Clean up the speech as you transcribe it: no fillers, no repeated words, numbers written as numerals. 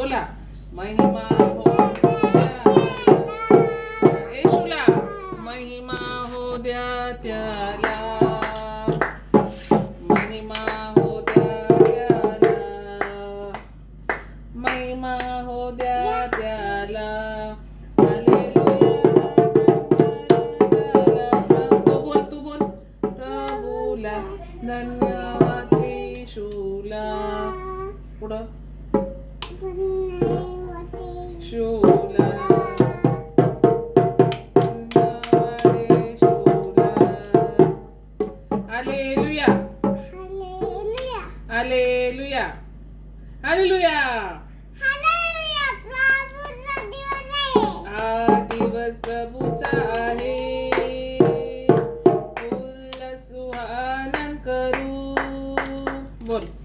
बोला. महिमा हो द्या येशूला. महिमा हो द्या त्याला. महिमा हो द्या त्याला. महिमा हो द्या त्याला. तू बोल. प्रभूला धन्यवाद येशूला. पुढं शूला धन्यवाद येशूला. Hallelujah hallelujah hallelujah. हा दिवस प्रभूचा आहे. उल्हास सुहानन करू. बोल.